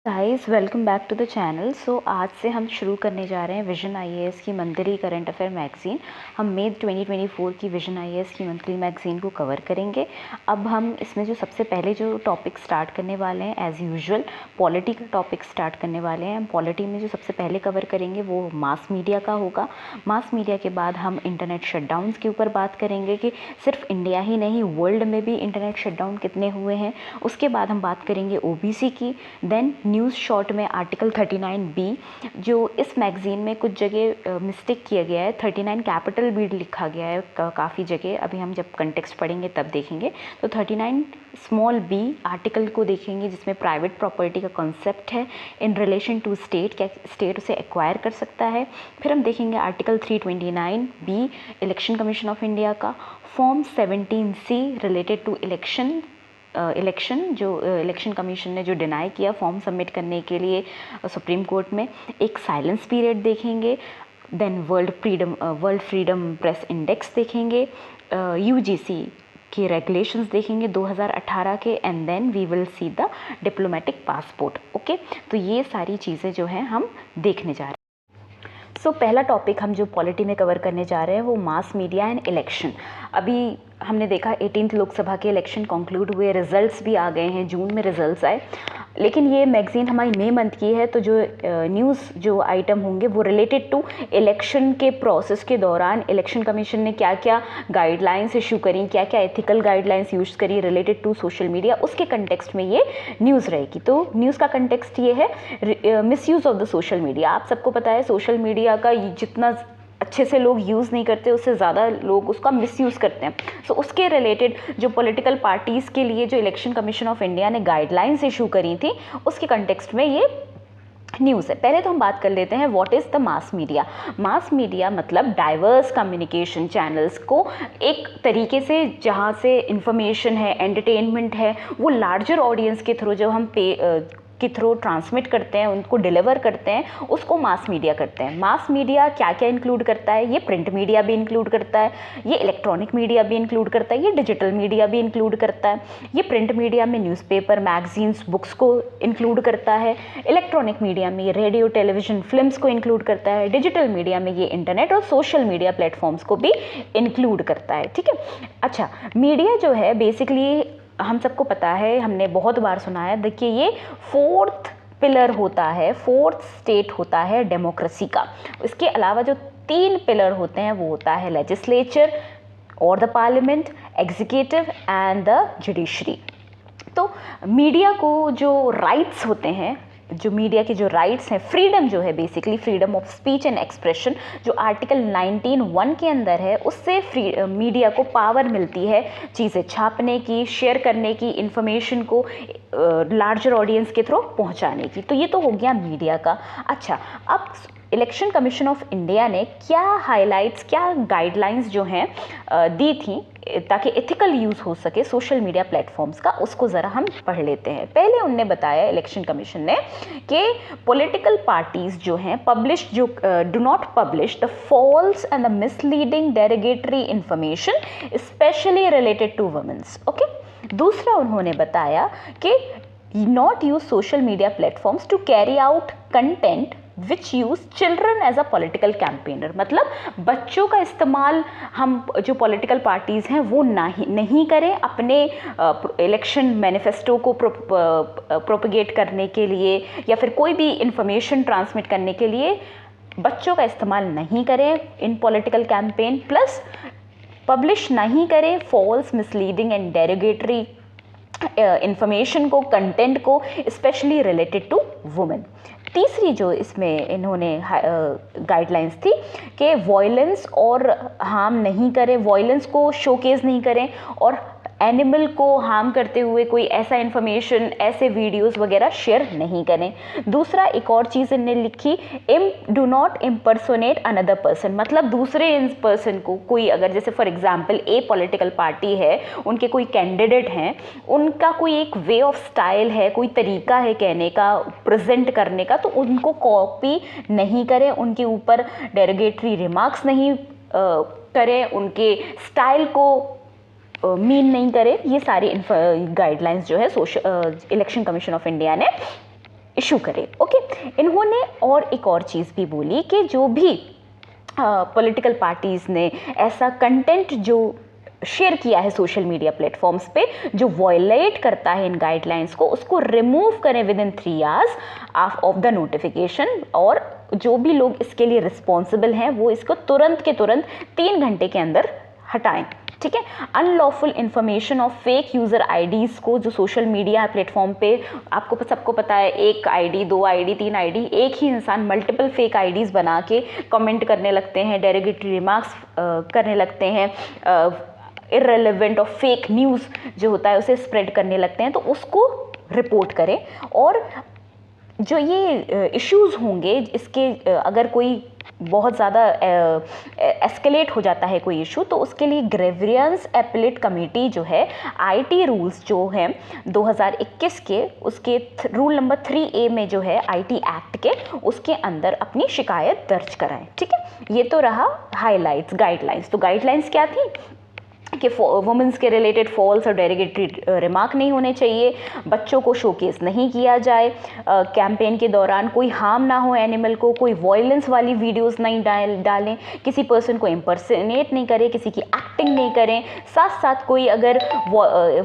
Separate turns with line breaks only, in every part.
Guys welcome back to the channel. So आज से हम शुरू करने जा रहे हैं विजन आईएएस की मंथली करंट अफेयर मैगज़ीन। हम मई 2024 की विजन आईएएस की मंथली मैगज़ीन को कवर करेंगे। अब हम इसमें जो सबसे पहले जो टॉपिक स्टार्ट करने वाले हैं, एज़ यूजुअल पॉलिटी का टॉपिक स्टार्ट करने वाले हैं। पॉलिटी में जो सबसे पहले कवर करेंगे वो मास मीडिया का होगा। मास मीडिया के बाद हम इंटरनेट शटडाउन्स के ऊपर बात करेंगे कि सिर्फ इंडिया ही नहीं, वर्ल्ड में भी इंटरनेट शटडाउन कितने हुए हैं। उसके बाद हम बात करेंगे ओबीसी की। देन न्यूज़ शॉर्ट में आर्टिकल 39B, जो इस मैगज़ीन में कुछ जगह मिस्टेक किया गया है, 39 कैपिटल बी लिखा गया है काफ़ी जगह। अभी हम जब कंटेक्स्ट पढ़ेंगे तब देखेंगे। तो 39 स्मॉल बी आर्टिकल को देखेंगे, जिसमें प्राइवेट प्रॉपर्टी का कॉन्सेप्ट है इन रिलेशन टू स्टेट, क्या स्टेट उसे एक्वायर कर सकता है। फिर हम देखेंगे article 329B election commission of India का, form 17C related to election जो इलेक्शन कमीशन ने जो डिनाई किया फॉर्म सबमिट करने के लिए सुप्रीम कोर्ट में, एक साइलेंस पीरियड देखेंगे। Then World Freedom Press Index देखेंगे, यूजीसी के रेगुलेशंस देखेंगे 2018 के, and then we will see the diplomatic passport. Okay, तो ये सारी चीज़ें जो हैं हम देखने जा रहे हैं। सो पहला टॉपिक हम जो पॉलिटी में कवर करने जा रहे हैं वो मास मीडिया एंड इलेक्शन। अभी हमने देखा 18th लोकसभा के इलेक्शन कंक्लूड हुए, रिजल्ट्स भी आ गए हैं, जून में रिजल्ट्स आए। लेकिन ये मैगज़ीन हमारी मई मंथ की है, तो जो न्यूज़ जो आइटम होंगे वो रिलेटेड टू इलेक्शन के प्रोसेस के दौरान इलेक्शन कमीशन ने क्या क्या गाइडलाइंस इशू करी, क्या क्या एथिकल गाइडलाइंस यूज़ करी रिलेटेड टू सोशल मीडिया, उसके कंटेक्स्ट में ये न्यूज़ रहेगी। तो न्यूज़ का कंटेक्स्ट ये है misuse of the social media. आप सबको पता है सोशल मीडिया का जितना अच्छे से लोग यूज़ नहीं करते, उससे ज़्यादा लोग उसका मिसयूज़ करते हैं। सो उसके रिलेटेड जो पॉलिटिकल पार्टीज़ के लिए जो इलेक्शन कमीशन ऑफ इंडिया ने गाइडलाइंस इशू करी थी, उसके कंटेक्स्ट में ये न्यूज़ है। पहले तो हम बात कर लेते हैं what is the mass media. Mass media मतलब डाइवर्स कम्युनिकेशन चैनल्स को एक तरीके से जहाँ से इंफॉर्मेशन है, एंटरटेनमेंट है, वो लार्जर ऑडियंस के थ्रू जो हम के थ्रू ट्रांसमिट करते हैं, उनको डिलीवर करते हैं, उसको मास मीडिया करते हैं। मास मीडिया क्या क्या इंक्लूड करता है? ये प्रिंट मीडिया भी इंक्लूड करता है, ये इलेक्ट्रॉनिक मीडिया भी इंक्लूड करता है, ये डिजिटल मीडिया भी इंक्लूड करता है। ये प्रिंट मीडिया में न्यूज़पेपर, मैगजीन्स, बुक्स को इंक्लूड करता है। इलेक्ट्रॉनिक मीडिया में ये रेडियो, टेलीविज़न, फिल्म्स को इंक्लूड करता है। डिजिटल मीडिया में ये इंटरनेट और सोशल मीडिया प्लेटफॉर्म्स को भी इंक्लूड करता है। ठीक है, अच्छा, मीडिया जो है बेसिकली हम सबको पता है, हमने बहुत बार सुना है। देखिए, ये फोर्थ पिलर होता है, फोर्थ स्टेट होता है डेमोक्रेसी का। इसके अलावा जो 3 पिलर होते हैं वो होता है लेजिस्लेचर और the parliament, executive and the judiciary. तो मीडिया को जो राइट्स होते हैं, जो मीडिया के जो राइट्स हैं, फ्रीडम जो है basically freedom of speech and expression, जो आर्टिकल 19(1) के अंदर है, उससे मीडिया को पावर मिलती है चीज़ें छापने की, शेयर करने की, इंफॉर्मेशन को लार्जर ऑडियंस के थ्रू पहुंचाने की। तो ये तो हो गया मीडिया का। अच्छा, अब इलेक्शन कमीशन ऑफ इंडिया ने क्या हाइलाइट्स, क्या गाइडलाइंस जो हैं दी थी ताकि एथिकल यूज़ हो सके सोशल मीडिया प्लेटफॉर्म्स का, उसको ज़रा हम पढ़ लेते हैं। पहले उनने बताया इलेक्शन कमीशन ने कि पॉलिटिकल पार्टीज़ जो हैं do not publish the false and the misleading derogatory information specially related to womens. Okay, दूसरा उन्होंने बताया कि not use social media platforms to carry out content which use children as a political campaigner. मतलब बच्चों का इस्तेमाल हम जो पॉलिटिकल पार्टीज़ हैं वो नहीं करें अपने इलेक्शन मैनिफेस्टो को प्रोपगेट करने के लिए, या फिर कोई भी इंफॉर्मेशन ट्रांसमिट करने के लिए बच्चों का इस्तेमाल नहीं करें in political campaign. Plus publish नहीं करें false, misleading and derogatory information को, कंटेंट को, स्पेशली रिलेटेड टू वुमेन। तीसरी जो इसमें इन्होंने गाइडलाइंस थी कि वॉयलेंस और हार्म नहीं करें, वॉयलेंस को शोकेस नहीं करें, और एनिमल को हार्म करते हुए कोई ऐसा इन्फॉर्मेशन, ऐसे वीडियोस वगैरह शेयर नहीं करें। दूसरा, एक और चीज़ इन्होंने लिखी, do not impersonate another person. मतलब दूसरे पर्सन को, कोई अगर जैसे for example A political party है, उनके कोई कैंडिडेट हैं, उनका कोई एक वे ऑफ स्टाइल है, कोई तरीका है कहने का, प्रेजेंट करने का, तो उनको कॉपी नहीं करें, उनके ऊपर डेरोगेटरी रिमार्क्स नहीं करें, उनके स्टाइल को मीन नहीं करे। ये सारी गाइडलाइंस जो है इलेक्शन कमीशन ऑफ इंडिया ने इशू करें। ओके, इन्होंने और एक और चीज़ भी बोली कि जो भी पॉलिटिकल पार्टीज़ ने ऐसा कंटेंट जो शेयर किया है सोशल मीडिया प्लेटफॉर्म्स पे जो वॉयलेट करता है इन गाइडलाइंस को, उसको रिमूव करें with in 3 hours of the notification, और जो भी लोग इसके लिए रिस्पॉन्सिबल हैं वो इसको तुरंत के तुरंत 3 घंटे के अंदर हटाएं। ठीक है, unlawful information of fake user IDs को जो सोशल मीडिया प्लेटफॉर्म पे आपको सबको पता है, 1 आईडी 2 आईडी 3 आईडी, एक ही इंसान मल्टीपल फेक आईडीज़ बना के कमेंट करने लगते हैं, डेरोगेटरी रिमार्क्स करने लगते हैं, इररिलेवेंट और फेक न्यूज़ जो होता है उसे स्प्रेड करने लगते हैं, तो उसको रिपोर्ट करें। और जो ये इश्यूज़ होंगे इसके अगर कोई बहुत ज़्यादा एस्केलेट हो जाता है कोई इशू, तो उसके लिए ग्रीवियंस एपेलेट कमेटी जो है, आईटी रूल्स जो हैं 2021 के, उसके रूल नंबर 3A में जो है आईटी एक्ट के, उसके अंदर अपनी शिकायत दर्ज कराएं। ठीक है, ये तो रहा हाइलाइट्स गाइडलाइंस। तो गाइडलाइंस क्या थी कि वुमेंस के रिलेटेड फॉल्स और डेरोगेटरी रिमार्क नहीं होने चाहिए, बच्चों को शोकेस नहीं किया जाए, कैंपेन के दौरान कोई हार्म ना हो एनिमल को, कोई वायलेंस वाली वीडियोस नहीं डालें, किसी पर्सन को इम्पर्सनेट नहीं करें, किसी की एक्टिंग नहीं करें, साथ साथ कोई अगर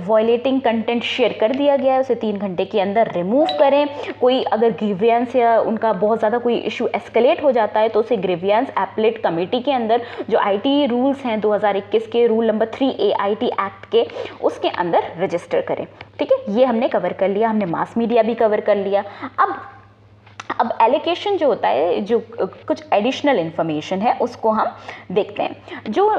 वायलेटिंग कंटेंट शेयर कर दिया गया है उसे 3 घंटे के अंदर रिमूव करें। कोई अगर ग्रीवियंस या उनका बहुत ज़्यादा कोई इशू एस्केलेट हो जाता है तो उसे ग्रीवियंस एपेलेट कमेटी के अंदर जो आईटी रूल्स हैं 2021 के rule number 3A IT act के, उसके अंदर रजिस्टर करें। ठीक है, ये हमने कवर कर लिया, हमने मास मीडिया भी कवर कर लिया। अब एलोकेशन जो होता है, जो कुछ एडिशनल इन्फॉर्मेशन है उसको हम देखते हैं। जो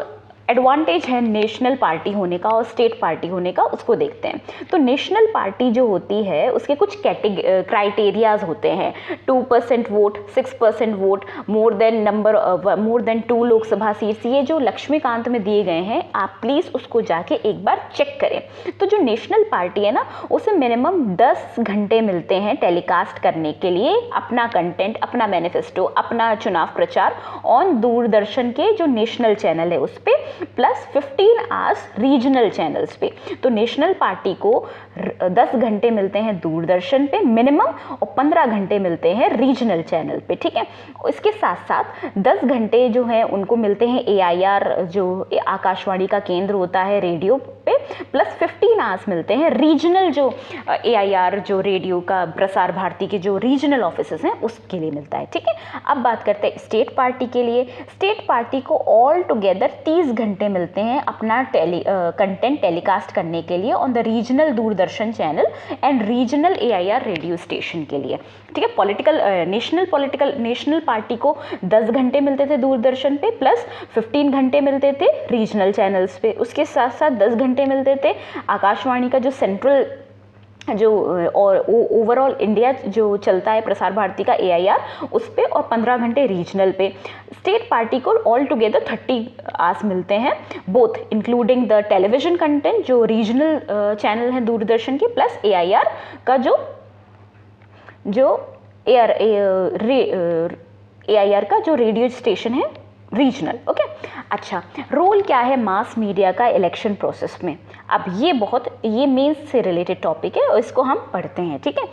एडवांटेज है नेशनल पार्टी होने का और स्टेट पार्टी होने का, उसको देखते हैं। तो नेशनल पार्टी जो होती है उसके कुछ क्राइटेरियाज होते हैं, 2% vote, 6% vote, more than 2 Lok Sabha seats, ये जो लक्ष्मीकांत में दिए गए हैं, आप प्लीज़ उसको जाके एक बार चेक करें। तो जो नेशनल पार्टी है ना, उसे मिनिमम 10 घंटे मिलते हैं टेलीकास्ट करने के लिए अपना कंटेंट, अपना मैनिफेस्टो, अपना चुनाव प्रचार ऑन दूरदर्शन के जो नेशनल चैनल है उस पर, प्लस 15 आवर्स रीजनल चैनल्स पे। तो नेशनल पार्टी को 10 घंटे मिलते हैं दूरदर्शन पे मिनिमम और 15 घंटे मिलते हैं रीजनल चैनल पे। ठीक है, इसके साथ साथ 10 घंटे जो हैं उनको मिलते हैं AIR जो आकाशवाणी का केंद्र होता है रेडियो पे, प्लस 15 आवर्स मिलते हैं रीजनल जो AIR जो रेडियो का प्रसार भारती के जो रीजनल ऑफिसेस हैं उसके लिए मिलता है। ठीक है, अब बात करते हैं स्टेट पार्टी के लिए। स्टेट पार्टी को ऑल टुगेदर 30 घंटे मिलते हैं अपना कंटेंट टेलीकास्ट करने के लिए on the regional Doordarshan channel and regional AIR radio station के लिए। ठीक है, नेशनल पार्टी को 10 घंटे मिलते थे दूरदर्शन पे, प्लस 15 घंटे मिलते थे रीजनल चैनल्स पे। उसके साथ साथ 10 घंटे मिलते थे आकाशवाणी का जो सेंट्रल जो और ओवरऑल इंडिया जो चलता है प्रसार भारती का AIR उस पे, और 15 घंटे रीजनल पे। स्टेट पार्टी को ऑल टुगेदर 30 आवर्स मिलते हैं, both including the television content जो रीजनल चैनल है दूरदर्शन के, प्लस AIR का जो AIR का जो रेडियो स्टेशन है रीजनल। ओके, अच्छा, रोल क्या है मास मीडिया का इलेक्शन प्रोसेस में? अब ये मेंस से रिलेटेड टॉपिक है और इसको हम पढ़ते हैं। ठीक है,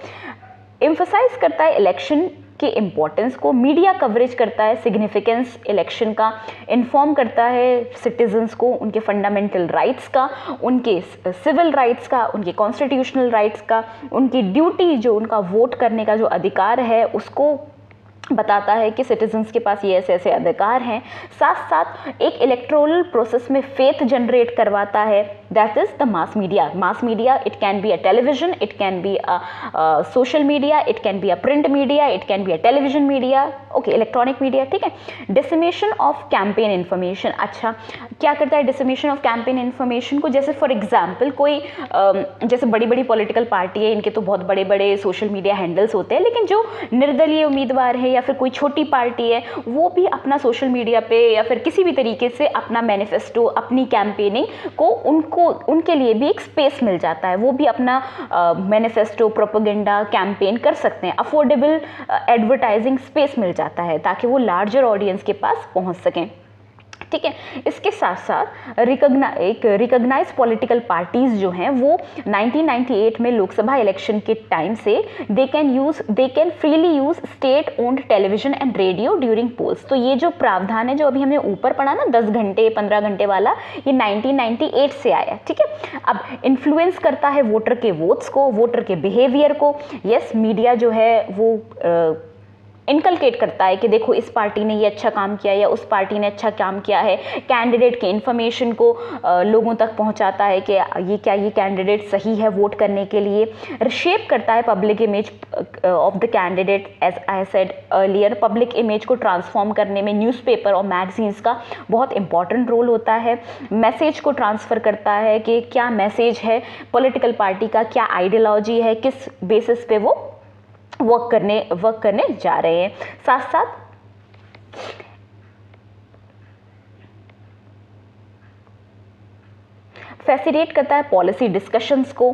एम्फसाइज करता है इलेक्शन के इम्पोर्टेंस को, मीडिया कवरेज करता है सिग्निफिकेंस इलेक्शन का, इन्फॉर्म करता है सिटीजन्स को उनके फंडामेंटल राइट्स का, उनके सिविल राइट्स का, उनके कॉन्स्टिट्यूशनल राइट्स का, उनकी ड्यूटी जो उनका वोट करने का जो अधिकार है उसको बताता है कि सिटीजन्स के पास ये ऐसे ऐसे अधिकार हैं। साथ साथ एक इलेक्टोरल प्रोसेस में फेथ जनरेट करवाता है, that is the mass media. Mass media, it can be a television, it can be a social media, it can be a print media, it can be a television media, okay, electronic media. ठीक है, dissemination of campaign information. अच्छा, क्या करता है dissemination of campaign information को? जैसे for example कोई जैसे बड़ी बड़ी पॉलिटिकल पार्टी है, इनके तो बहुत बड़े बड़े सोशल मीडिया हैंडल्स होते हैं, लेकिन जो निर्दलीय उम्मीदवार है या फिर कोई छोटी पार्टी है, वो भी अपना सोशल मीडिया पे या फिर किसी भी तरीके से अपना मैनिफेस्टो, अपनी कैंपेनिंग को उनके लिए भी एक स्पेस मिल जाता है, वो भी अपना मैनिफेस्टो, प्रोपेगेंडा, कैंपेन कर सकते हैं। अफोर्डेबल एडवर्टाइजिंग स्पेस मिल जाता है ताकि वो लार्जर ऑडियंस के पास पहुंच सकें। ठीक है। इसके साथ साथ रिकॉग्नाइज पॉलिटिकल पार्टीज जो हैं वो 1998 में लोकसभा इलेक्शन के टाइम से they can freely use state owned television and radio during polls. तो ये जो प्रावधान है जो अभी हमने ऊपर पढ़ा ना 10 घंटे 15 घंटे वाला, ये 1998 से आया। ठीक है। अब इन्फ्लुएंस करता है वोटर के वोट्स को, वोटर के बिहेवियर को। यस, मीडिया जो है वो इनकलकेट करता है कि देखो इस पार्टी ने ये अच्छा काम किया या उस पार्टी ने अच्छा काम किया है। कैंडिडेट के इन्फॉर्मेशन को लोगों तक पहुंचाता है कि ये कैंडिडेट सही है वोट करने के लिए। शेप करता है public image of the candidate. As I said earlier, public image को ट्रांसफॉर्म करने में न्यूज़पेपर और मैगजीन्स का बहुत इंपॉर्टेंट रोल होता है। मैसेज को ट्रांसफ़र करता है कि क्या मैसेज है पॉलिटिकल पार्टी का, क्या आइडियोलॉजी है, किस बेसिस पे वो वर्क करने जा रहे हैं। साथ साथ फैसिलिटेट करता है पॉलिसी डिस्कशंस को।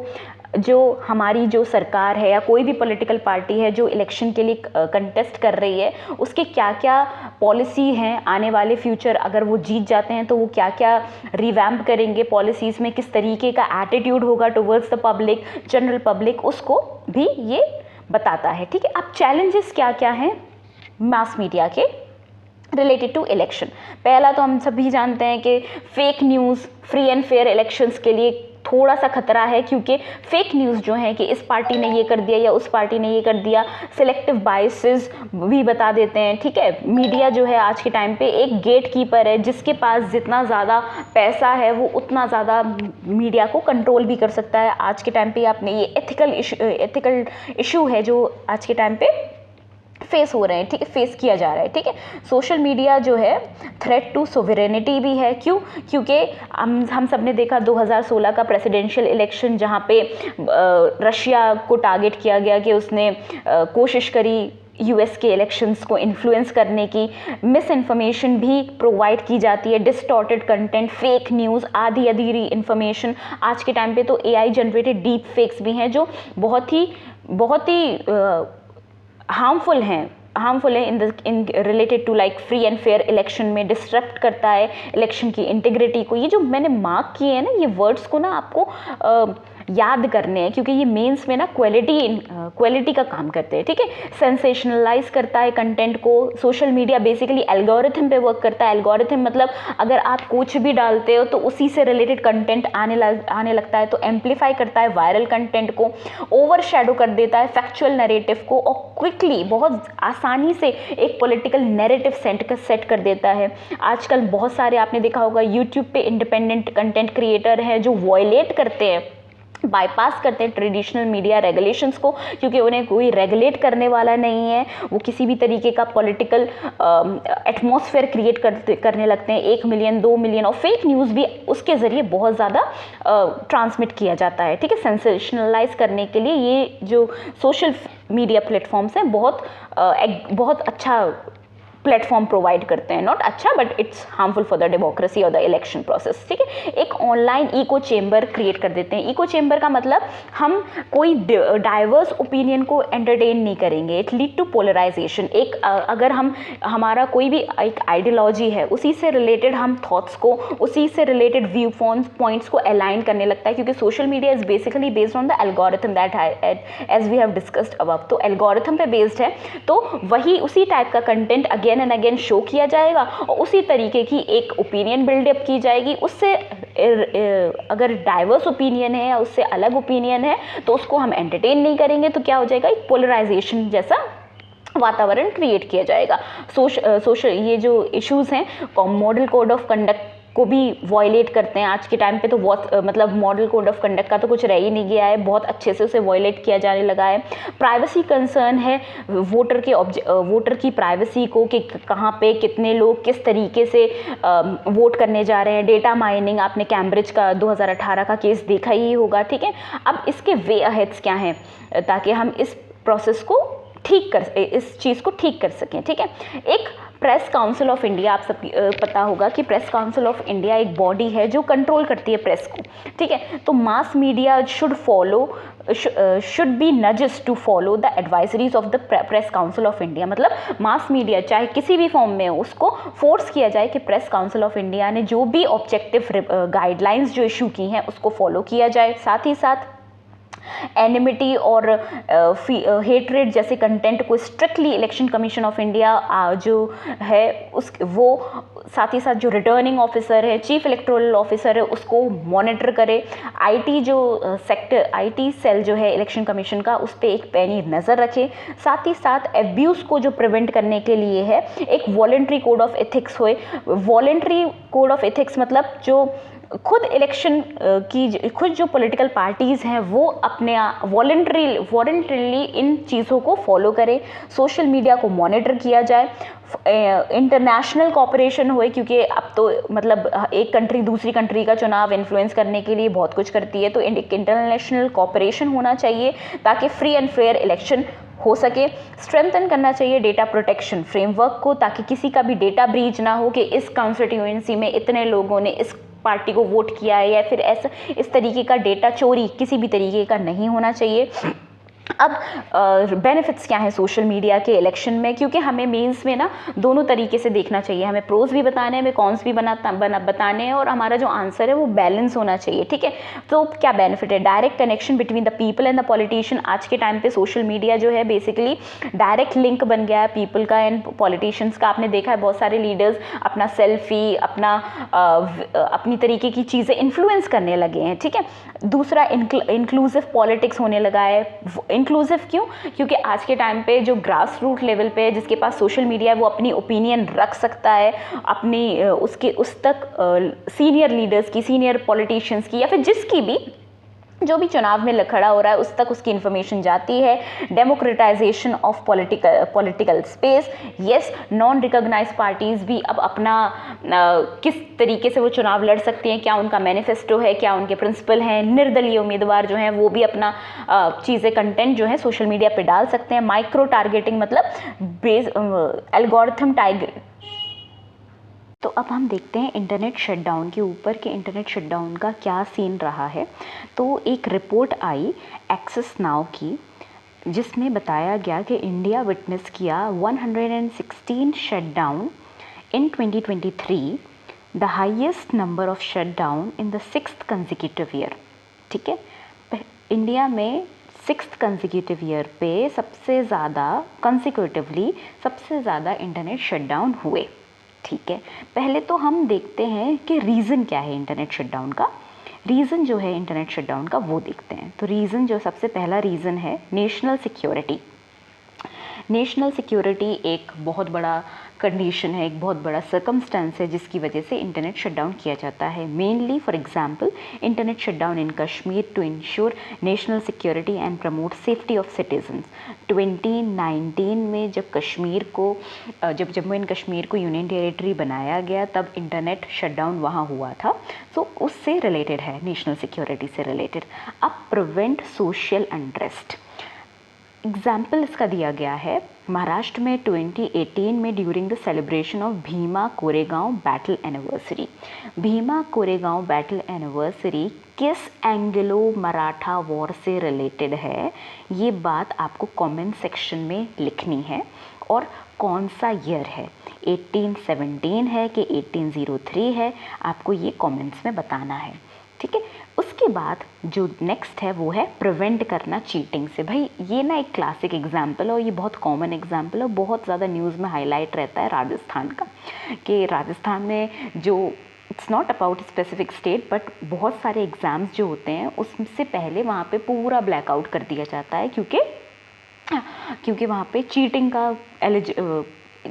जो हमारी जो सरकार है या कोई भी पॉलिटिकल पार्टी है जो इलेक्शन के लिए कंटेस्ट कर रही है, उसके क्या क्या पॉलिसी हैं आने वाले फ्यूचर, अगर वो जीत जाते हैं तो वो क्या क्या रिवैम्प करेंगे पॉलिसीज़ में, किस तरीके का एटीट्यूड होगा towards the public, general public, उसको भी ये बताता है। ठीक है। अब चैलेंजेस क्या क्या हैं मास मीडिया के रिलेटेड टू इलेक्शन। पहला तो हम सभी जानते हैं कि fake news free and fair elections के लिए थोड़ा सा खतरा है, क्योंकि फेक न्यूज़ जो है कि इस पार्टी ने ये कर दिया या उस पार्टी ने ये कर दिया, सिलेक्टिव बायसेस भी बता देते हैं। ठीक है। मीडिया जो है आज के टाइम पे एक गेट कीपर है, जिसके पास जितना ज़्यादा पैसा है वो उतना ज़्यादा मीडिया को कंट्रोल भी कर सकता है। आज के टाइम पे आपने ये एथिकल इशू है जो आज के टाइम पे फेस हो रहे हैं। ठीक है, फेस किया जा रहा है। ठीक है। सोशल मीडिया जो है थ्रेट टू सोवरेनिटी भी है। क्यों? क्योंकि हम सब ने देखा 2016 का प्रेसिडेंशियल इलेक्शन, जहाँ पे रशिया को टारगेट किया गया कि उसने कोशिश करी यूएस के इलेक्शंस को इन्फ्लुएंस करने की। मिस इन्फॉर्मेशन भी प्रोवाइड की जाती है, डिस्टॉर्टेड कंटेंट, फेक न्यूज़, आधी अधूरी इन्फॉर्मेशन। आज के टाइम पे तो एआई जनरेटेड डीप फेक्स भी हैं जो बहुत ही हार्मफुल है in related to like free and fair election में, डिस्टर्ब करता है इलेक्शन की इंटीग्रिटी को। ये जो मैंने मार्क किए हैं ना, ये वर्ड्स को ना आपको याद करने हैं, क्योंकि ये मेंस में ना क्वालिटी का काम करते हैं। ठीक है। सेंसेशनलाइज करता है कंटेंट को। सोशल मीडिया बेसिकली एल्गोरिथम पे वर्क करता है। एल्गोरिथम मतलब अगर आप कुछ भी डालते हो तो उसी से रिलेटेड कंटेंट आने लगता है, तो एम्पलीफाई करता है वायरल कंटेंट को, ओवर शैडो कर देता है फैक्चुअल नैरेटिव को, और क्विकली बहुत आसानी से एक पॉलिटिकल नैरेटिव सेट कर देता है। आजकल बहुत सारे आपने देखा होगा यूट्यूब पे इंडिपेंडेंट कंटेंट क्रिएटर हैं जो वॉयलेट करते हैं, बाईपास करते हैं ट्रेडिशनल मीडिया रेगुलेशंस को, क्योंकि उन्हें कोई रेगुलेट करने वाला नहीं है। वो किसी भी तरीके का पॉलिटिकल एटमॉस्फेयर क्रिएट करने लगते हैं। 1 मिलियन 2 मिलियन, और फेक न्यूज़ भी उसके ज़रिए बहुत ज़्यादा ट्रांसमिट किया जाता है। ठीक है। सेंसेशनलाइज करने के लिए ये जो सोशल मीडिया प्लेटफॉर्म्स हैं बहुत अच्छा प्लेटफॉर्म प्रोवाइड करते हैं। नॉट अच्छा, but it's harmful for the democracy और द इलेक्शन प्रोसेस। ठीक है। एक ऑनलाइन इको चेम्बर क्रिएट कर देते हैं। इको चेम्बर का मतलब हम कोई डाइवर्स ओपिनियन को एंटरटेन नहीं करेंगे। It lead to polarisation. अगर हमारा कोई भी एक आइडियोलॉजी है, उसी से रिलेटेड हम थॉट्स को, उसी से रिलेटेड व्यू पॉइंट्स को अलाइन करने लगता है, क्योंकि social media is basically based on the algorithm that as we have discussed above. तो एल्गोरिथम पे बेस्ड है, तो वही उसी टाइप का content again and again show किया जाएगा, और उसी तरीके की एक ओपिनियन बिल्डअप की जाएगी। उससे अगर डाइवर्स ओपिनियन है या उससे अलग ओपिनियन है तो उसको हम एंटरटेन नहीं करेंगे, तो क्या हो जाएगा, एक पोलराइजेशन जैसा वातावरण क्रिएट किया जाएगा। सोशल ये जो इश्यूज हैं मॉडल कोड ऑफ कंडक्ट को भी वॉयलेट करते हैं। आज के टाइम पे तो मतलब मॉडल कोड ऑफ कंडक्ट का तो कुछ रह ही नहीं गया है, बहुत अच्छे से उसे वॉयलेट किया जाने लगा है। प्राइवेसी कंसर्न है वोटर की प्राइवेसी को, कि कहाँ पे कितने लोग किस तरीके से वोट करने जा रहे हैं। डेटा माइनिंग, आपने कैम्ब्रिज का 2018 का केस देखा ही होगा। ठीक है। अब इसके वे अहेड्स क्या हैं, ताकि हम इस प्रोसेस को इस चीज़ को ठीक कर सकें। ठीक है। एक प्रेस काउंसिल ऑफ इंडिया, आप सब पता होगा कि प्रेस काउंसिल ऑफ इंडिया एक बॉडी है जो कंट्रोल करती है प्रेस को। ठीक है। तो mass media should follow should be nudges to follow the advisories of the Press Council of India. मतलब मास मीडिया चाहे किसी भी फॉर्म में हो, उसको फोर्स किया जाए कि प्रेस काउंसिल ऑफ इंडिया ने जो भी ऑब्जेक्टिव गाइडलाइंस जो इशू की हैं उसको फॉलो किया जाए। साथ ही साथ एनिमिटी और हेटरेट जैसे कंटेंट को strictly election commission of India जो है उस वो साथ ही साथ जो रिटर्निंग ऑफिसर है, चीफ इलेक्टोरल ऑफिसर है, उसको मॉनिटर करे। आईटी जो सेक्टर, आईटी सेल जो है इलेक्शन कमीशन का, उस पर एक पैनी नज़र रखे। साथ ही साथ एब्यूज़ को जो प्रिवेंट करने के लिए है एक वॉलेंट्री कोड ऑफ एथिक्स होए। वॉलेंट्री कोड ऑफ एथिक्स मतलब जो खुद इलेक्शन की खुद जो पॉलिटिकल पार्टीज़ हैं वो अपने वॉलंटरीली इन चीज़ों को फॉलो करें। सोशल मीडिया को मॉनिटर किया जाए। इंटरनेशनल कोऑपरेशन हुए, क्योंकि अब तो मतलब एक कंट्री दूसरी कंट्री का चुनाव इन्फ्लुएंस करने के लिए बहुत कुछ करती है, तो इंटरनेशनल कोऑपरेशन होना चाहिए ताकि फ्री एंड फेयर इलेक्शन हो सके। स्ट्रेंथन करना चाहिए डेटा प्रोटेक्शन फ्रेमवर्क को, ताकि किसी का भी डेटा ब्रीच ना हो कि इस कॉन्स्टिट्यूएंसी में इतने लोगों ने इस पार्टी को वोट किया है, या फिर ऐसा इस तरीके का डेटा चोरी किसी भी तरीके का नहीं होना चाहिए। अब बेनिफिट्स क्या हैं सोशल मीडिया के इलेक्शन में, क्योंकि हमें मेंस में ना दोनों तरीके से देखना चाहिए, हमें प्रोज भी बताने हैं, हमें कॉन्स भी बताने हैं, और हमारा जो आंसर है वो बैलेंस होना चाहिए। ठीक है, तो क्या बेनिफिट है? Direct connection between the people and the politician. आज के टाइम पे सोशल मीडिया जो है बेसिकली डायरेक्ट लिंक बन गया है पीपल का एंड पॉलिटिशियंस का। आपने देखा है बहुत सारे लीडर्स अपना सेल्फी, अपनी तरीके की चीज़ें इन्फ्लुएंस करने लगे हैं। ठीक है, दूसरा इंक्लूसिव पॉलिटिक्स होने लगा है। इंक्लूसिव क्यों? क्योंकि आज के टाइम पे जो ग्रास रूट लेवल पे जिसके पास सोशल मीडिया है वो अपनी ओपिनियन रख सकता है, अपनी उस तक सीनियर लीडर्स की, सीनियर पॉलिटिशियंस की, या फिर जिसकी भी जो भी चुनाव में खड़ा हो रहा है उस तक उसकी इन्फॉर्मेशन जाती है। Democratisation of political space. Yes, non recognised parties भी अब अपना किस तरीके से वो चुनाव लड़ सकती हैं, क्या उनका मैनिफेस्टो है, क्या उनके प्रिंसिपल हैं। निर्दलीय उम्मीदवार जो हैं वो भी अपना चीज़ें, कंटेंट जो है सोशल मीडिया पे डाल सकते हैं। माइक्रो टारगेटिंग मतलब एल्गोरिथम टारगेट। तो अब हम देखते हैं इंटरनेट शटडाउन के ऊपर कि इंटरनेट शटडाउन का क्या सीन रहा है। तो एक रिपोर्ट आई एक्सेस नाउ की, जिसमें बताया गया कि इंडिया विटनेस किया 116 shutdown in 2023, the highest number of shutdown in the 6th consecutive year. ठीक है, इंडिया में 6th कंसेक्यूटिव ईयर पे सबसे ज़्यादा कंसेक्यूटिवली सबसे ज़्यादा इंटरनेट शटडाउन हुए। ठीक है, पहले तो हम देखते हैं कि रीज़न क्या है इंटरनेट शटडाउन का। रीज़न जो है इंटरनेट शटडाउन का वो देखते हैं। तो रीज़न जो सबसे पहला रीज़न है नेशनल सिक्योरिटी। नेशनल सिक्योरिटी एक बहुत बड़ा कंडीशन है, एक बहुत बड़ा सर्कमस्टेंस है जिसकी वजह से इंटरनेट शटडाउन किया जाता है। Mainly for example internet shutdown in Kashmir to ensure national security and promote safety of citizens. 2019 में जब जम्मू एंड कश्मीर को यूनियन टेरिटरी बनाया गया तब इंटरनेट शटडाउन वहाँ हुआ था। तो उससे रिलेटेड है, नेशनल सिक्योरिटी से रिलेटेड। अब प्रिवेंट सोशल अनरेस्ट, एग्जाम्पल इसका दिया गया है महाराष्ट्र में 2018 में during the celebration of Bhima Koregaon battle anniversary. Bhima Koregaon battle anniversary किस एंग्लो मराठा वॉर से रिलेटेड है, ये बात आपको कमेंट सेक्शन में लिखनी है, और कौन सा ईयर है, 1817 है कि 1803 है, आपको ये कमेंट्स में बताना है। ठीक है, उसके बाद जो नेक्स्ट है वो है प्रिवेंट करना चीटिंग से। भाई ये ना एक क्लासिक एग्जाम्पल है और ये बहुत कॉमन एग्जाम्पल है, बहुत ज़्यादा न्यूज़ में हाईलाइट रहता है राजस्थान का, कि राजस्थान में जो it's not about specific state but बहुत सारे एग्ज़ाम्स जो होते हैं उससे पहले वहाँ पे पूरा ब्लैकआउट कर दिया जाता है, क्योंकि वहाँ पे चीटिंग का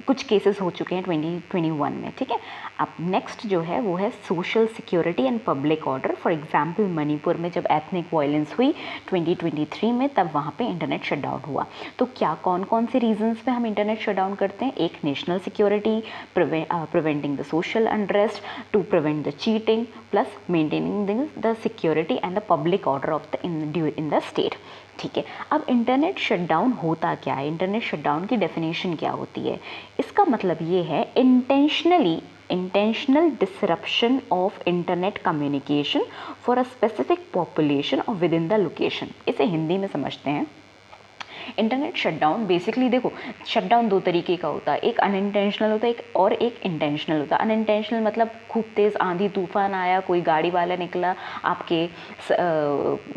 कुछ केसेस हो चुके हैं 2021 में। ठीक है, अब नेक्स्ट जो है वो है social security and public order. For example Manipur में जब एथनिक वायलेंस हुई 2023 में, तब वहाँ पे इंटरनेट शटडाउन हुआ। तो क्या कौन कौन से रीजंस पे हम इंटरनेट शटडाउन करते हैं? एक national security, preventing the social unrest, to prevent the cheating, plus maintaining the security and the public order of in the state. ठीक है, अब इंटरनेट शटडाउन होता क्या है, इंटरनेट शटडाउन की डेफिनेशन क्या होती है? इसका मतलब ये है intentionally intentional disruption of internet communication for a specific population or within the location। इसे हिंदी में समझते हैं। इंटरनेट शटडाउन बेसिकली देखो, शटडाउन दो तरीके का होता है, एक अनइंटेंशनल होता है और एक इंटेंशनल होता है। अनइंटेंशनल मतलब खूब तेज़ आंधी तूफान आया, कोई गाड़ी वाला निकला, आपके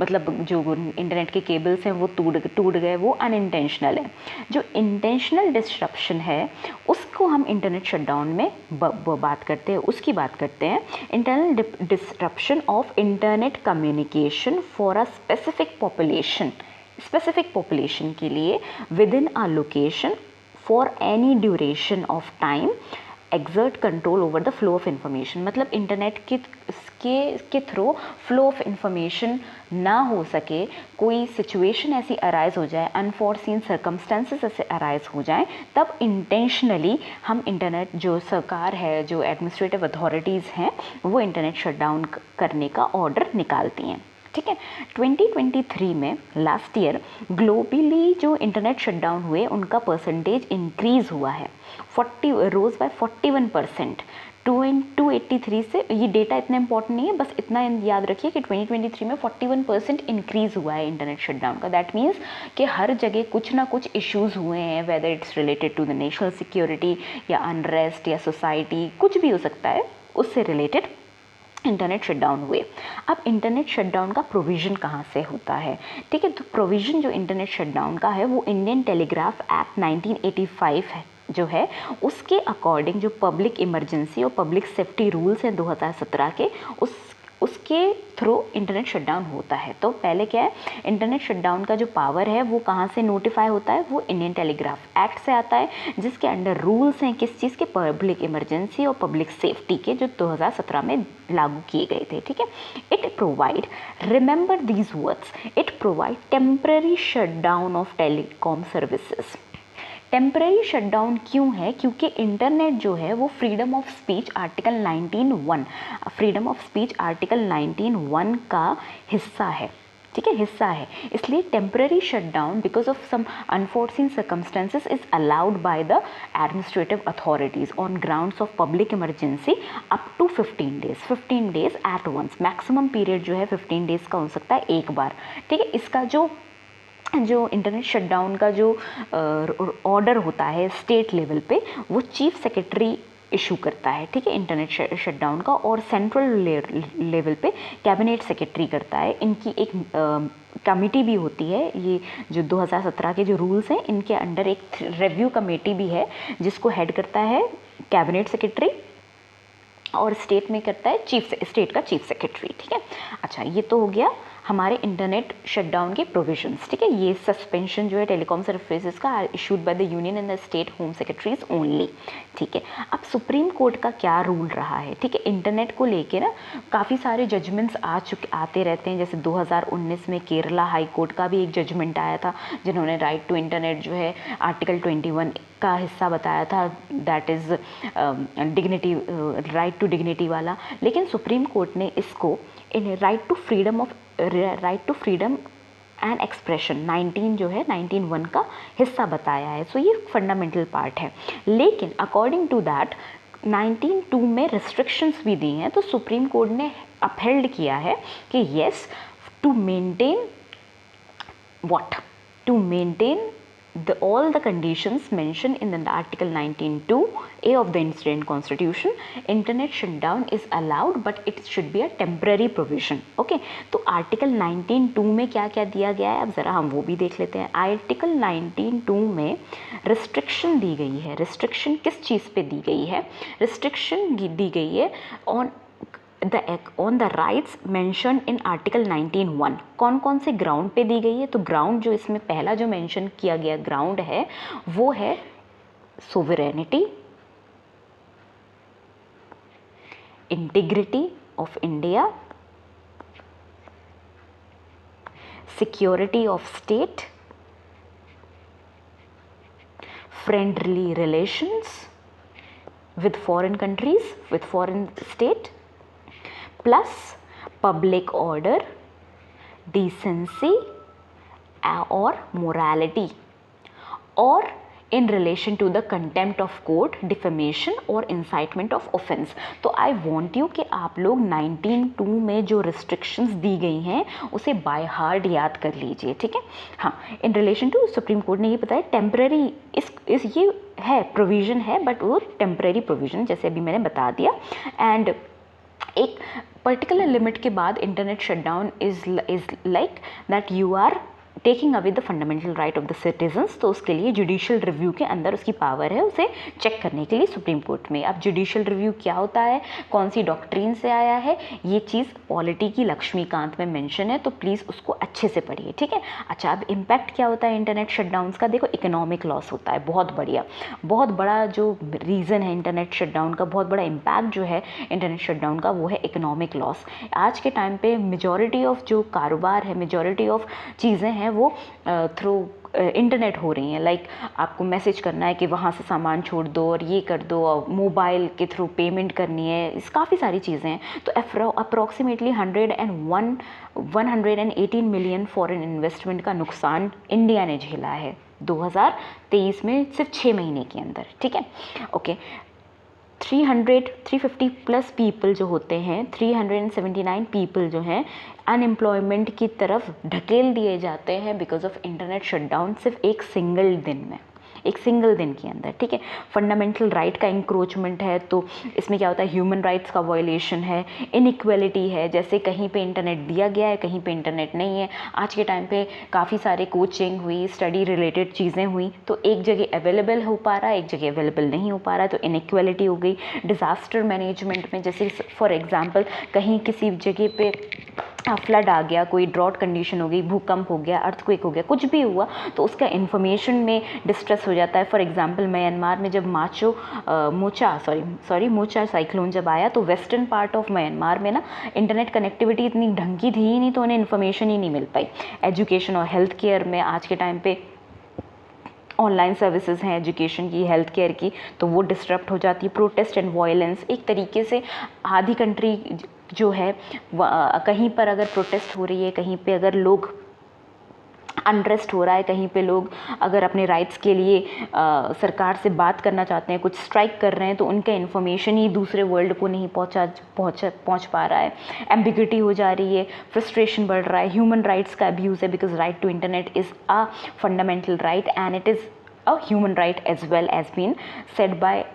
मतलब जो इंटरनेट के केबल्स हैं वो टूट गए, वो अनइंटेंशनल है। जो इंटेंशनल डिस्ट्रप्शन है उसको हम इंटरनेट शटडाउन में बात करते हैं, उसकी बात करते हैं। Internal disruption of internet communication for a specific population के लिए with in a location for any duration of time exert control over the flow of information. मतलब इंटरनेट के थ्रू फ्लो ऑफ इंफॉर्मेशन ना हो सके, कोई सिचुएशन ऐसी arise हो जाए, अनफॉर्सीन सर्कमस्टेंसेस ऐसे अराइज हो जाए, तब इंटेंशनली हम इंटरनेट, जो सरकार है, जो एडमिनिस्ट्रेटिव अथॉरिटीज़ हैं, वो इंटरनेट शटडाउन करने का ऑर्डर निकालती हैं। ठीक है। 2023 में लास्ट ईयर ग्लोबली जो इंटरनेट शटडाउन हुए उनका परसेंटेज इंक्रीज़ हुआ है, 40 रोज़ बाय 41%। 283 से, ये डेटा इतना इंपॉर्टेंट नहीं है, बस इतना याद रखिए कि 2023 में 41% इंक्रीज़ हुआ है इंटरनेट शटडाउन का। दैट मीन्स कि हर जगह कुछ ना कुछ इश्यूज़ हुए हैं, whether it's related to the national security या अनरेस्ट या सोसाइटी, कुछ भी हो सकता है, उससे रिलेटेड इंटरनेट शटडाउन हुए। अब इंटरनेट शटडाउन का प्रोविज़न कहाँ से होता है? ठीक है, तो प्रोविज़न जो इंटरनेट शटडाउन का है वो इंडियन टेलीग्राफ एक्ट 1985 है जो है, उसके अकॉर्डिंग जो पब्लिक इमरजेंसी और पब्लिक सेफ्टी रूल्स हैं 2017 के, उसके थ्रू इंटरनेट शटडाउन होता है। तो पहले क्या है, इंटरनेट शटडाउन का जो पावर है वो कहाँ से नोटिफाई होता है, वो इंडियन टेलीग्राफ एक्ट से आता है, जिसके अंडर रूल्स हैं किस चीज़ के, पब्लिक इमरजेंसी और पब्लिक सेफ्टी के, जो 2017 में लागू किए गए थे। ठीक है। It provide, remember these words, it provide temporary shutdown of telecom services. Temporary shutdown क्यों है? क्योंकि इंटरनेट जो है वो freedom of speech article 19(1) freedom of speech article 19(1) का हिस्सा है। ठीक है, हिस्सा है, इसलिए temporary shutdown because of some unforeseen circumstances is allowed by the administrative authorities on grounds of public emergency up to 15 days at once. Maximum period जो है 15 डेज का हो सकता है एक बार। ठीक है, इसका जो इंटरनेट शटडाउन का जो ऑर्डर होता है स्टेट लेवल पे, वो चीफ सेक्रेटरी इशू करता है। ठीक है, इंटरनेट शटडाउन का, और सेंट्रल लेवल पे कैबिनेट सेक्रेटरी करता है। इनकी एक कमेटी भी होती है, ये जो 2017 के जो रूल्स हैं इनके अंडर एक रिव्यू कमेटी भी है जिसको हेड करता है कैबिनेट सेक्रेटरी, और स्टेट में करता है स्टेट का चीफ सेक्रेटरी। ठीक है, अच्छा, ये तो हो गया हमारे इंटरनेट शटडाउन के प्रोविजंस। ठीक है, ये सस्पेंशन जो है टेलीकॉम सर्विसेज का issued by the union and the state home secretaries only. ठीक है, अब सुप्रीम कोर्ट का क्या रूल रहा है? ठीक है, इंटरनेट को लेके ना काफ़ी सारे जजमेंट्स आते रहते हैं। जैसे 2019 में केरला हाई कोर्ट का भी एक जजमेंट आया था, जिन्होंने राइट टू इंटरनेट जो है आर्टिकल 21 का हिस्सा बताया था, that is dignity, right to dignity वाला। लेकिन सुप्रीम कोर्ट ने इसको in right to freedom and expression 19(1) का हिस्सा बताया है। सो ये फंडामेंटल पार्ट है। लेकिन अकॉर्डिंग टू दैट 19(2) में रिस्ट्रिक्शंस भी दी हैं, तो सुप्रीम कोर्ट ने अपहेल्ड किया है कि yes, to maintain all the conditions mentioned in the article 19(2)(a) of the Indian Constitution, internet shutdown is allowed, but it should be a temporary provision. Okay, तो article 19(2) में क्या क्या दिया गया है, अब ज़रा हम वो भी देख लेते हैं। आर्टिकल 19(2) में रिस्ट्रिक्शन दी गई है। रिस्ट्रिक्शन किस चीज़ पे दी गई है? रिस्ट्रिक्शन दी गई है on the rights mention in article 19(1). कौन कौन से ग्राउंड पे दी गई है? तो ग्राउंड जो इसमें पहला जो मेंशन किया गया ग्राउंड है वो है sovereignty, integrity of India, security of state, friendly relations with foreign countries, with foreign state, plus public order, decency or morality, or in relation to the contempt of court, defamation और incitement of offence. तो I want you कि आप लोग 19(2) में जो restrictions दी गई हैं उसे बाय हार्ट याद कर लीजिए, ठीक है। हाँ, in relation to, supreme court ने ये बताया टेम्पररी, इस ये है प्रोविज़न है, बट वो टेम्पररी प्रोविज़न जैसे अभी मैंने बता दिया। एंड एक पर्टिकुलर लिमिट के बाद internet shutdown is like that you are taking away the fundamental right of the citizens. तो उसके लिए जुडिशियल रिव्यू के अंदर उसकी पावर है उसे चेक करने के लिए सुप्रीम कोर्ट में। अब जुडिशियल रिव्यू क्या होता है, कौन सी डॉक्ट्रिन से आया है, ये चीज़ पॉलिटी की लक्ष्मीकांत में मेंशन है, तो प्लीज़ उसको अच्छे से पढ़िए, ठीक है। अच्छा, अब इम्पैक्ट क्या होता है इंटरनेट शटडाउन्स का, देखो इकोनॉमिक लॉस होता है, बहुत बढ़िया, बहुत बड़ा जो रीज़न है इंटरनेट शटडाउन का, बहुत बड़ा इम्पैक्ट जो है इंटरनेट शटडाउन का, वो है इकोनॉमिक लॉस। आज के टाइम पे मेजॉरिटी ऑफ जो कारोबार है, मेजॉरिटी ऑफ चीज़ें हैं वो थ्रू इंटरनेट हो रही हैं। लाइक आपको मैसेज करना है कि वहाँ से सामान छोड़ दो और ये कर दो, और मोबाइल के थ्रू पेमेंट करनी है, इस काफ़ी सारी चीज़ें हैं। तो अप्रॉक्सीमेटली 118 मिलियन फॉरेन इन्वेस्टमेंट का नुकसान इंडिया ने झेला है 2023 में, सिर्फ 6 महीने के अंदर, ठीक है। ओके, 350 प्लस पीपल जो होते हैं, 379 पीपल जो हैं अनएम्प्लॉयमेंट की तरफ ढकेल दिए जाते हैं बिकॉज ऑफ इंटरनेट शटडाउन, सिर्फ एक सिंगल दिन में, एक सिंगल दिन के अंदर, ठीक है। फंडामेंटल राइट का इंक्रोचमेंट है, तो इसमें क्या होता है, ह्यूमन राइट्स का वायलेशन है, इनइक्वालिटी है, जैसे कहीं पे इंटरनेट दिया गया है, कहीं पे इंटरनेट नहीं है। आज के टाइम पे काफ़ी सारे कोचिंग हुई, स्टडी रिलेटेड चीज़ें हुई, तो एक जगह अवेलेबल हो पा रहा है, एक जगह अवेलेबल नहीं हो पा रहा है, तो इनइक्वालिटी हो गई। डिज़ास्टर मैनेजमेंट में जैसे फॉर एग्जांपल कहीं किसी जगह पे फ्लड आ गया, कोई ड्रॉट कंडीशन हो गई, भूकंप हो गया, अर्थक्वेक हो गया, कुछ भी हुआ, तो उसका इन्फॉर्मेशन में डिस्ट्रेस हो जाता है। फॉर एग्जांपल म्यांमार में जब मोचा साइक्लोन जब आया, तो वेस्टर्न पार्ट ऑफ म्यांमार में ना इंटरनेट कनेक्टिविटी इतनी ढंग की थी ही नहीं, तो उन्हें इन्फॉर्मेशन ही नहीं मिल पाई। एजुकेशन और हेल्थ केयर में आज के टाइम पे ऑनलाइन सर्विसेज हैं एजुकेशन की, हेल्थ केयर की, तो वो डिस्टर्ब हो जाती है। प्रोटेस्ट एंड वायलेंस, एक तरीके से आधी कंट्री जो है कहीं पर अगर प्रोटेस्ट हो रही है, कहीं पे अगर लोग अनरेस्ट हो रहा है, कहीं पे लोग अगर अपने राइट्स के लिए सरकार से बात करना चाहते हैं, कुछ स्ट्राइक कर रहे हैं, तो उनका इन्फॉर्मेशन ही दूसरे वर्ल्ड को नहीं पहुंच पा रहा है, एम्बिग्युइटी हो जा रही है, फ्रस्ट्रेशन बढ़ रहा है, ह्यूमन राइट्स का अब्यूज़ है, because right to internet is a fundamental right and it is a human right as well as been said by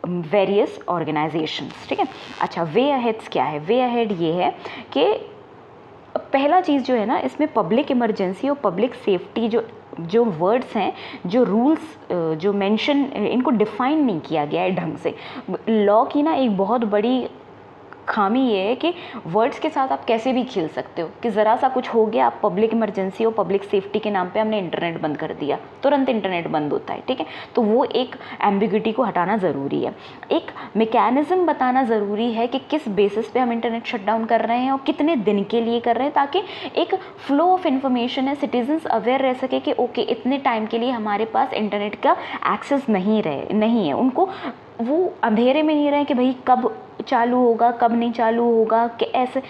various organisations, ठीक है। अच्छा, वे अहेड्स क्या है, वे अहेड ये है कि पहला चीज़ जो है ना, इसमें पब्लिक इमरजेंसी और पब्लिक सेफ्टी जो वर्ड्स हैं, जो रूल्स जो मेंशन, इनको डिफ़ाइन नहीं किया गया है ढंग से। लॉ की ना एक बहुत बड़ी खामी ये है कि वर्ड्स के साथ आप कैसे भी खेल सकते हो, कि ज़रा सा कुछ हो गया, आप पब्लिक इमरजेंसी और पब्लिक सेफ्टी के नाम पे हमने इंटरनेट बंद कर दिया, तुरंत इंटरनेट बंद होता है, ठीक है। तो वो एक एम्बिग्युइटी को हटाना ज़रूरी है, एक मैकेनिज़्म बताना ज़रूरी है कि किस बेसिस पे हम इंटरनेट शटडाउन कर रहे हैं और कितने दिन के लिए कर रहे हैं, ताकि एक फ्लो ऑफ इन्फॉर्मेशन है, सिटीजन्स अवेयर रह सके कि ओके इतने टाइम के लिए हमारे पास इंटरनेट का एक्सेस नहीं है, उनको वो अंधेरे में नहीं रहे कि भाई कब चालू होगा, कब नहीं चालू होगा, कि ऐसे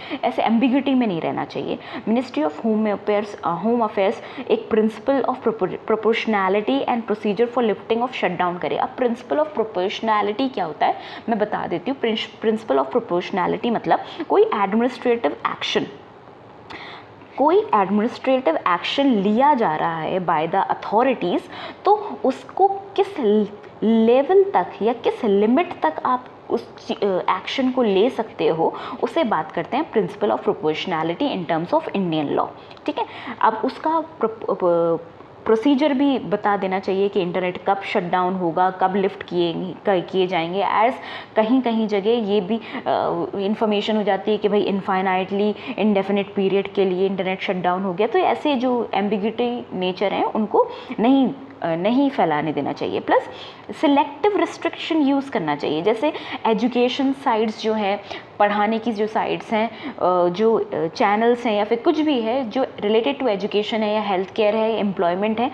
एम्बिग्युइटी में नहीं रहना चाहिए। मिनिस्ट्री ऑफ होम अफेयर्स एक principle of proportionality and procedure for lifting of shutdown करे। अब प्रिंसिपल ऑफ प्रोपोर्शनैलिटी क्या होता है मैं बता देती हूँ। प्रिंसिपल ऑफ प्रोपोर्शनैलिटी मतलब कोई एडमिनिस्ट्रेटिव एक्शन लिया जा रहा है बाय द अथॉरिटीज़, तो उसको किस लेवल तक या किस लिमिट तक आप उस एक्शन को ले सकते हो, उसे बात करते हैं principle of proportionality in terms of Indian law, ठीक है। अब उसका प्रोसीजर भी बता देना चाहिए कि इंटरनेट कब शट डाउन होगा, कब लिफ्ट किए जाएंगे। एज कहीं जगह ये भी इंफॉर्मेशन हो जाती है कि भाई इनफाइनाइटली इंडेफिनिट पीरियड के लिए इंटरनेट शट डाउन हो गया, तो ऐसे जो एम्बिग्युइटी नेचर हैं उनको नहीं फैलाने देना चाहिए। प्लस सिलेक्टिव रिस्ट्रिक्शन यूज़ करना चाहिए, जैसे एजुकेशन साइट्स जो है, पढ़ाने की जो साइट्स हैं, जो चैनल्स हैं या फिर कुछ भी है जो रिलेटेड टू एजुकेशन है या हेल्थ केयर है, एम्प्लॉयमेंट है,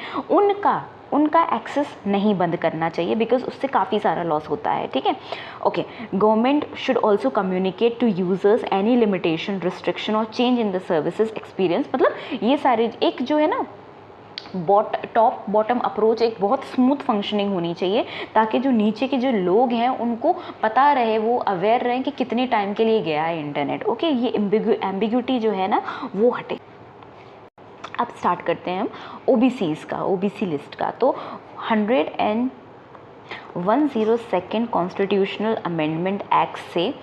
उनका एक्सेस नहीं बंद करना चाहिए, बिकॉज उससे काफ़ी सारा लॉस होता है, ठीक है। Okay, government should also communicate to users any limitation, restriction और change in the services experience. मतलब ये सारे एक जो है ना टॉप बॉटम अप्रोच एक बहुत स्मूथ फंक्शनिंग होनी चाहिए, ताकि जो नीचे के जो लोग हैं उनको पता रहे, वो अवेयर रहें कि कितने टाइम के लिए गया है इंटरनेट। ओके, ये एम्बिग्यूटी जो है ना वो हटे। अब स्टार्ट करते हैं हम ओबीसीज़ का, ओबीसी लिस्ट का। तो 102nd कॉन्स्टिट्यूशनल अमेंडमेंट एक्ट से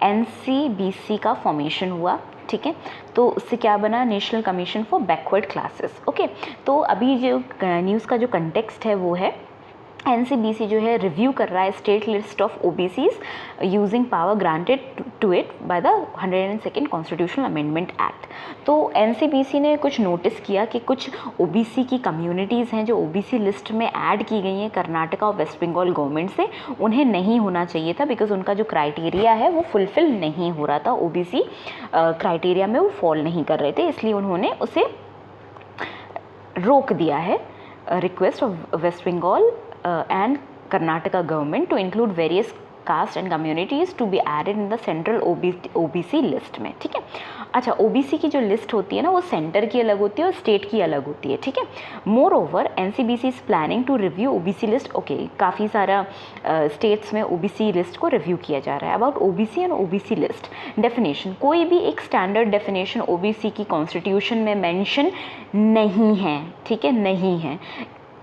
एनसीबीसी का फॉर्मेशन हुआ, ठीक है। तो उससे क्या बना, national commission for backward classes. Okay, तो अभी जो न्यूज़ का जो कंटेक्स्ट है वो है एनसीबीसी जो है रिव्यू कर रहा है state list of OBCs using power granted to it by the 102nd constitutional amendment act. तो एनसीबीसी ने कुछ नोटिस किया कि कुछ ओबीसी की कम्युनिटीज़ हैं जो ओबीसी लिस्ट में ऐड की गई हैं कर्नाटका और वेस्ट बंगाल गवर्नमेंट से, उन्हें नहीं होना चाहिए था, बिकॉज उनका जो क्राइटेरिया है वो फुलफिल नहीं हो रहा था, ओबीसी क्राइटेरिया में वो फॉल नहीं कर रहे थे, इसलिए उन्होंने उसे रोक दिया है। Request of West Bengal and Karnataka government to include various caste and communities to be added in the central OBC list में, ठीक है। अच्छा, OBC की जो लिस्ट होती है ना वो सेंटर की अलग होती है और स्टेट की अलग होती है, ठीक है। Moreover NCBC is planning to review OBC list. Okay, काफ़ी सारा स्टेट्स में ओबीसी लिस्ट को रिव्यू किया जा रहा है। About OBC and OBC list definition, कोई भी एक स्टैंडर्ड डेफिनेशन ओबीसी की कॉन्स्टिट्यूशन में मेंशन नहीं है, ठीक है, नहीं है।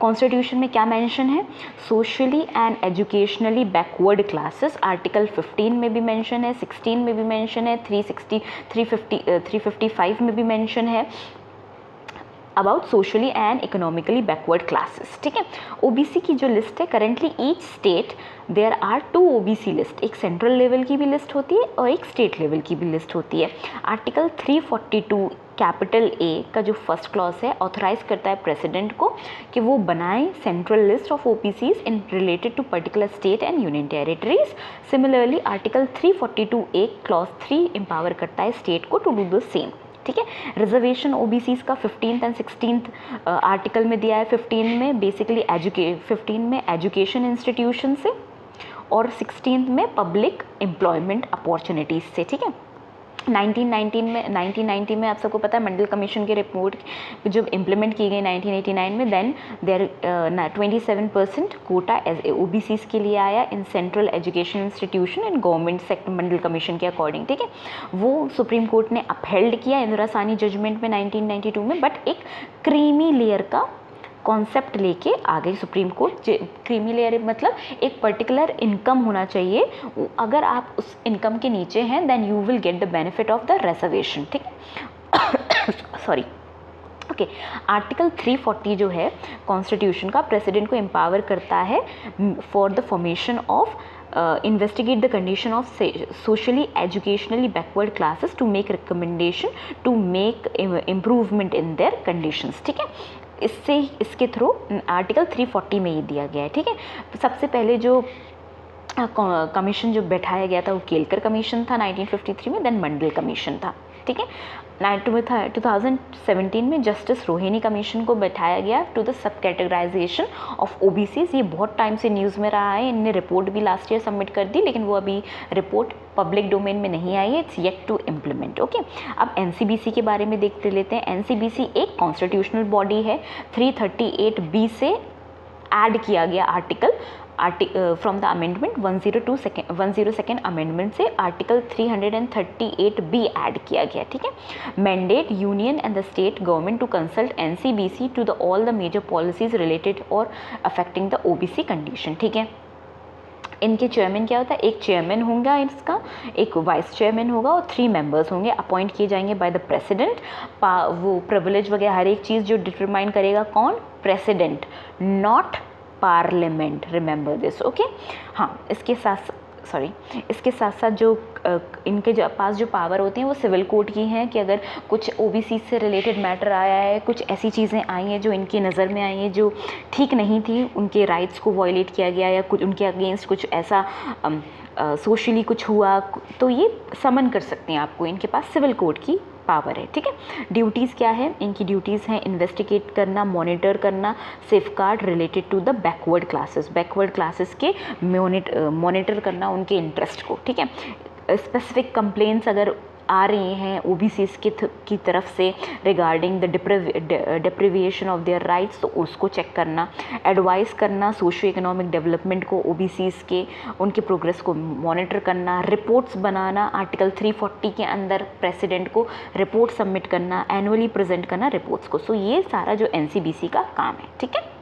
कॉन्स्टिट्यूशन में क्या मेंशन है, socially and educationally backward classes, article 15 में भी मेंशन है, 16 में भी मेंशन है, 355 में भी मेंशन है about socially and economically backward classes, ठीक है। ओबीसी की जो लिस्ट है currently each state there are 2 OBC list, एक सेंट्रल लेवल की भी लिस्ट होती है और एक स्टेट लेवल की भी लिस्ट होती है। आर्टिकल 342 कैपिटल ए का जो फर्स्ट क्लॉज है ऑथराइज करता है प्रेसिडेंट को कि वो बनाए central list of OBCs in related to particular state and union territories. Similarly article 342 A clause 3 empower करता है स्टेट को टू डू द सेम, ठीक है। रिजर्वेशन ओबीसीज का 15th एंड 16th आर्टिकल में दिया है। 15 में बेसिकली 15 में एजुकेशन इंस्टीट्यूशन से और 16th में पब्लिक एम्प्लॉयमेंट अपॉर्चुनिटीज़ से, ठीक है। 1990 में आप सबको पता है मंडल कमीशन की रिपोर्ट जब इम्प्लीमेंट की गई 1989 में, then there 27% quota as OBCs के लिए आया in central education institution and government sector Mandal commission के अकॉर्डिंग, ठीक है। वो सुप्रीम कोर्ट ने अपहेल्ड किया इंदिरा सानी जजमेंट में 1992 में, बट एक क्रीमी लेयर का कॉन्सेप्ट लेके आ गई सुप्रीम कोर्ट। क्रीमी लेयर मतलब एक पर्टिकुलर इनकम होना चाहिए, अगर आप उस इनकम के नीचे हैं then you will get the benefit of the reservation, ठीक है। Sorry, okay. आर्टिकल 340 जो है कॉन्स्टिट्यूशन का प्रेसिडेंट को एम्पावर करता है for the formation of investigate the condition of socially educationally backward classes to make recommendation to make improvement in their conditions, ठीक है। इसके थ्रू आर्टिकल 340 में ये दिया गया है, ठीक है। सबसे पहले जो कमीशन जो बैठाया गया था वो केलकर कमीशन था 1953 में, देन मंडल कमीशन था, ठीक है। 2017 में जस्टिस रोहिणी कमीशन को बैठाया गया to the sub categorisation of OBCs. ये बहुत टाइम से न्यूज़ में रहा है, इनने रिपोर्ट भी लास्ट ईयर सबमिट कर दी, लेकिन वो अभी रिपोर्ट पब्लिक डोमेन में नहीं आई है, it's yet to implement, okay. अब एनसीबीसी के बारे में देखते लेते हैं। एनसीबीसी एक कॉन्स्टिट्यूशनल बॉडी है, 338B से ऐड किया गया article from the amendment 102nd amendment से आर्टिकल 338B ऐड किया गया, ठीक है। Mandate union and the state government to consult NCBC to the all the major policies related और अफेक्टिंग द ओबीसी कंडीशन, ठीक है। इनके चेयरमैन क्या होता है, एक चेयरमैन होगा इसका, एक वाइस चेयरमैन होगा और 3 मेंबर्स होंगे, अपॉइंट किए जाएंगे बाय द प्रेसिडेंट। वो प्रिविलेज वगैरह हर एक चीज़ जो डिटरमाइन करेगा कौन, president, not parliament, remember this, okay. हाँ, इसके साथ साथ जो इनके पास जो पावर होती हैं वो सिविल कोड की हैं कि अगर कुछ ओबीसी से रिलेटेड मैटर आया है, कुछ ऐसी चीज़ें आई हैं जो इनकी नज़र में आई हैं जो ठीक नहीं थी, उनके राइट्स को वायलेट किया गया या कुछ उनके अगेंस्ट कुछ ऐसा सोशली कुछ हुआ, तो ये समन कर सकते हैं आपको, इनके पास सिविल कोड की पावर है, ठीक है। ड्यूटीज़ क्या है, इनकी ड्यूटीज़ हैं इन्वेस्टिगेट करना, मॉनिटर करना, safeguard related to the backward classes के मॉनिटर करना उनके इंटरेस्ट को, ठीक है। स्पेसिफिक कंप्लेंट्स अगर आ रही हैं ओबीसीज की तरफ से regarding the deprivation of their rights, तो उसको चेक करना, एडवाइस करना सोशियो इकोनॉमिक डेवलपमेंट को ओबीसीज के, उनके प्रोग्रेस को मॉनिटर करना, रिपोर्ट्स बनाना, आर्टिकल 340 के अंदर प्रेसिडेंट को रिपोर्ट सबमिट करना, एनुअली प्रेजेंट करना रिपोर्ट्स को। सो ये सारा जो एनसीबीसी का काम है, ठीक है।